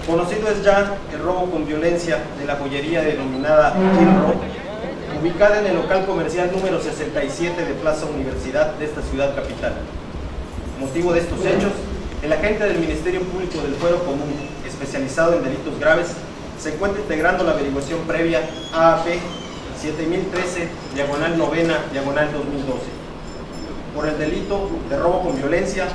Conocido es ya el robo con violencia de la joyería denominada Ilro, ubicada en el local comercial número 67 de Plaza Universidad de esta ciudad capital. Motivo de estos hechos, el agente del Ministerio Público del Fuero Común, especializado en delitos graves, se encuentra integrando la averiguación previa AAP 7013, diagonal novena, diagonal 2012, por el delito de robo con violencia,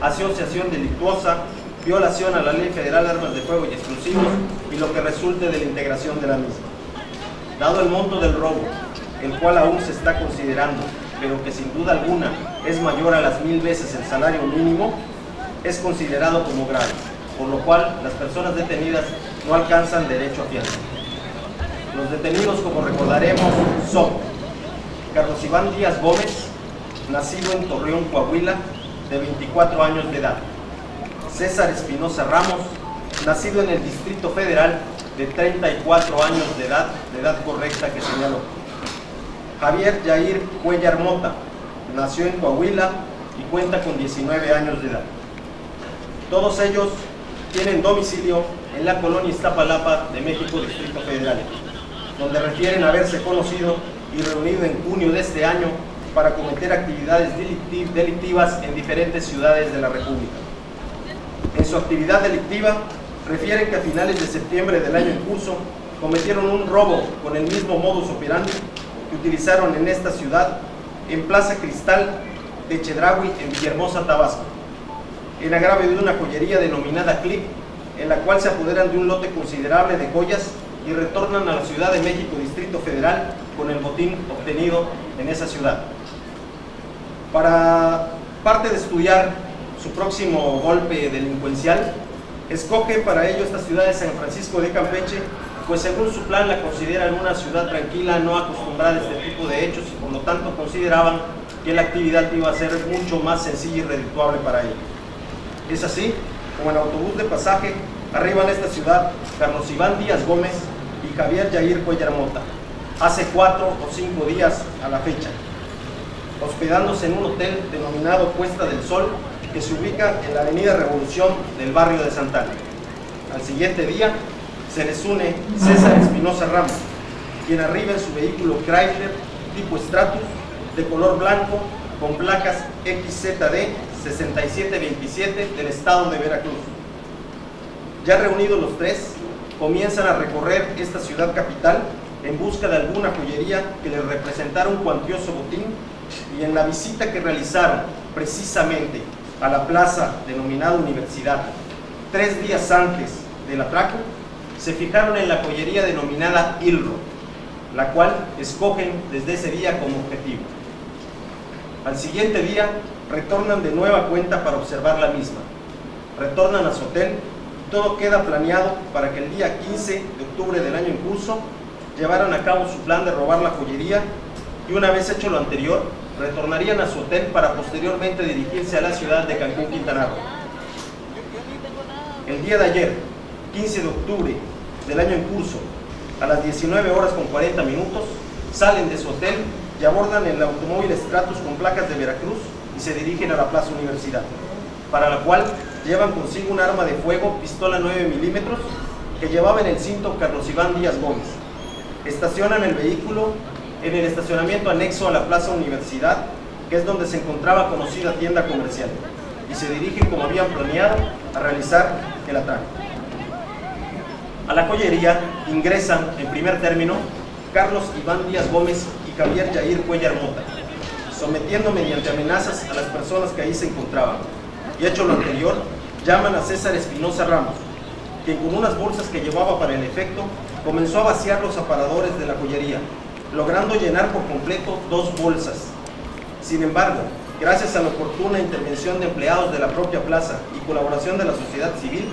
asociación delictuosa, violación a la Ley Federal de Armas de Fuego y Explosivos y lo que resulte de la integración de la misma. Dado el monto del robo, el cual aún se está considerando, pero que sin duda alguna es mayor a las 1000 veces el salario mínimo, es considerado como grave, por lo cual las personas detenidas no alcanzan derecho a fianza. Los detenidos, como recordaremos, son Carlos Iván Díaz Gómez, nacido en Torreón, Coahuila, de 24 años de edad. César Espinosa Ramos, nacido en el Distrito Federal, de 34 años de edad correcta que señaló. Javier Yair Cuellar Mota, nació en Coahuila y cuenta con 19 años de edad. Todos ellos tienen domicilio en la colonia Iztapalapa de México, Distrito Federal, donde refieren haberse conocido y reunido en junio de este año para cometer actividades delictivas en diferentes ciudades de la República. En su actividad delictiva, refieren que a finales de septiembre del año en curso cometieron un robo con el mismo modus operandi que utilizaron en esta ciudad, en Plaza Cristal de Chedraui, en Villahermosa, Tabasco, en agravio de una joyería denominada Clip, en la cual se apoderan de un lote considerable de joyas y retornan a la Ciudad de México, Distrito Federal, con el botín obtenido en esa ciudad. Para parte de estudiar su próximo golpe delincuencial, escogen para ello esta ciudad de San Francisco de Campeche, pues según su plan la consideran una ciudad tranquila, no acostumbrada a este tipo de hechos, y por lo tanto consideraban que la actividad iba a ser mucho más sencilla y redituable para ellos. Es así como en autobús de pasaje arriban a esta ciudad Carlos Iván Díaz Gómez y Javier Yair Cuellar Mota, hace 4 o 5 días a la fecha, hospedándose en un hotel denominado Puesta del Sol, que se ubica en la avenida Revolución del barrio de Santana. Al siguiente día se les une César Espinosa Ramos, quien arriba en su vehículo Chrysler tipo Stratus de color blanco con placas XZD 6727 del estado de Veracruz. Ya reunidos los tres, comienzan a recorrer esta ciudad capital en busca de alguna joyería que les representara un cuantioso botín, y en la visita que realizaron precisamente a la plaza denominada Universidad 3 días antes del atraco, se fijaron en la joyería denominada Ilro, la cual escogen desde ese día como objetivo. Al siguiente día retornan de nueva cuenta para observar la misma. Retornan a su hotel y todo queda planeado para que el día 15 de octubre del año en curso llevaran a cabo su plan de robar la joyería, y una vez hecho lo anterior, retornarían a su hotel para posteriormente dirigirse a la ciudad de Cancún, Quintana Roo. El día de ayer, 15 de octubre del año en curso, a las 19 horas con 40 minutos, salen de su hotel y abordan el automóvil Stratus con placas de Veracruz y se dirigen a la Plaza Universidad, para la cual llevan consigo un arma de fuego, pistola 9 milímetros, que llevaba en el cinto Carlos Iván Díaz Gómez. Estacionan el vehículo en el estacionamiento anexo a la Plaza Universidad, que es donde se encontraba conocida tienda comercial, y se dirigen como habían planeado a realizar el atraco. A la joyería ingresan en primer término Carlos Iván Díaz Gómez y Javier Yair Cuellar Mota, sometiendo mediante amenazas a las personas que ahí se encontraban, y hecho lo anterior, llaman a César Espinosa Ramos, quien con unas bolsas que llevaba para el efecto comenzó a vaciar los aparadores de la joyería, logrando llenar por completo 2 bolsas. Sin embargo, gracias a la oportuna intervención de empleados de la propia plaza y colaboración de la sociedad civil,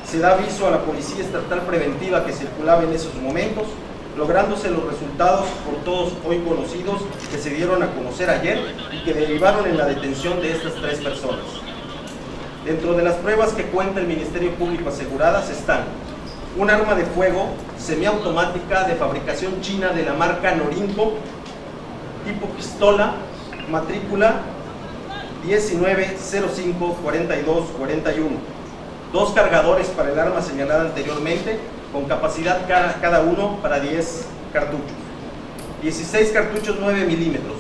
se da aviso a la Policía Estatal Preventiva que circulaba en esos momentos, lográndose los resultados por todos hoy conocidos, que se dieron a conocer ayer y que derivaron en la detención de estas 3 personas. Dentro de las pruebas que cuenta el Ministerio Público aseguradas están un arma de fuego semiautomática de fabricación china de la marca Norinco, tipo pistola, matrícula 19054241, 2 cargadores para el arma señalada anteriormente, con capacidad cada uno para 10 cartuchos, 16 cartuchos 9 milímetros,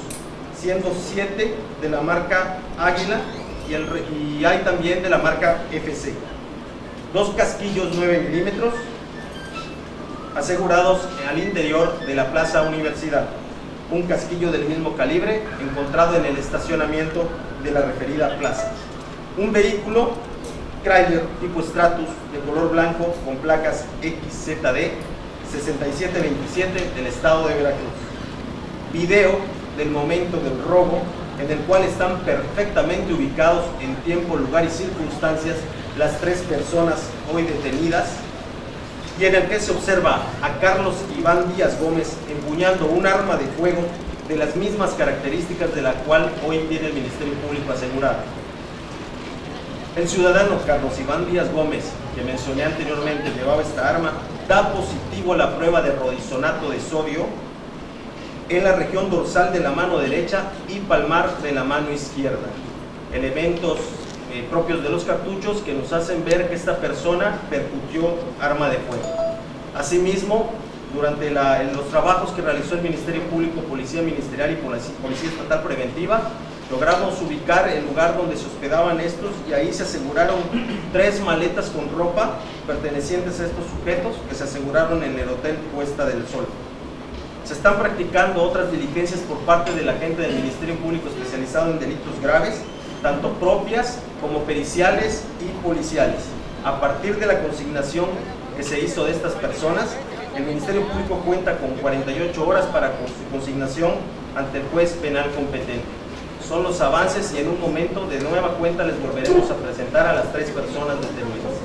siendo 7 de la marca Águila y hay también de la marca FC, 2 casquillos 9 milímetros asegurados al interior de la Plaza Universidad, un casquillo del mismo calibre encontrado en el estacionamiento de la referida plaza, un vehículo Chrysler tipo Stratus de color blanco con placas XZD 6727 del estado de Veracruz, video del momento del robo en el cual están perfectamente ubicados en tiempo, lugar y circunstancias las 3 personas hoy detenidas, y en el que se observa a Carlos Iván Díaz Gómez empuñando un arma de fuego de las mismas características de la cual hoy tiene el Ministerio Público asegurado. El ciudadano Carlos Iván Díaz Gómez, que mencioné anteriormente, llevaba esta arma, da positivo a la prueba de rodizonato de sodio en la región dorsal de la mano derecha y palmar de la mano izquierda, elementos propios de los cartuchos que nos hacen ver que esta persona percutió arma de fuego. Asimismo, durante los trabajos que realizó el Ministerio Público, Policía Ministerial y Policía Estatal Preventiva, logramos ubicar el lugar donde se hospedaban estos y ahí se aseguraron 3 maletas con ropa pertenecientes a estos sujetos que se aseguraron en el Hotel Puesta del Sol. Se están practicando otras diligencias por parte del agente del Ministerio Público especializado en delitos graves, tanto propias como periciales y policiales. A partir de la consignación que se hizo de estas personas, el Ministerio Público cuenta con 48 horas para su consignación ante el juez penal competente. Son los avances y en un momento de nueva cuenta les volveremos a presentar a las 3 personas detenidas.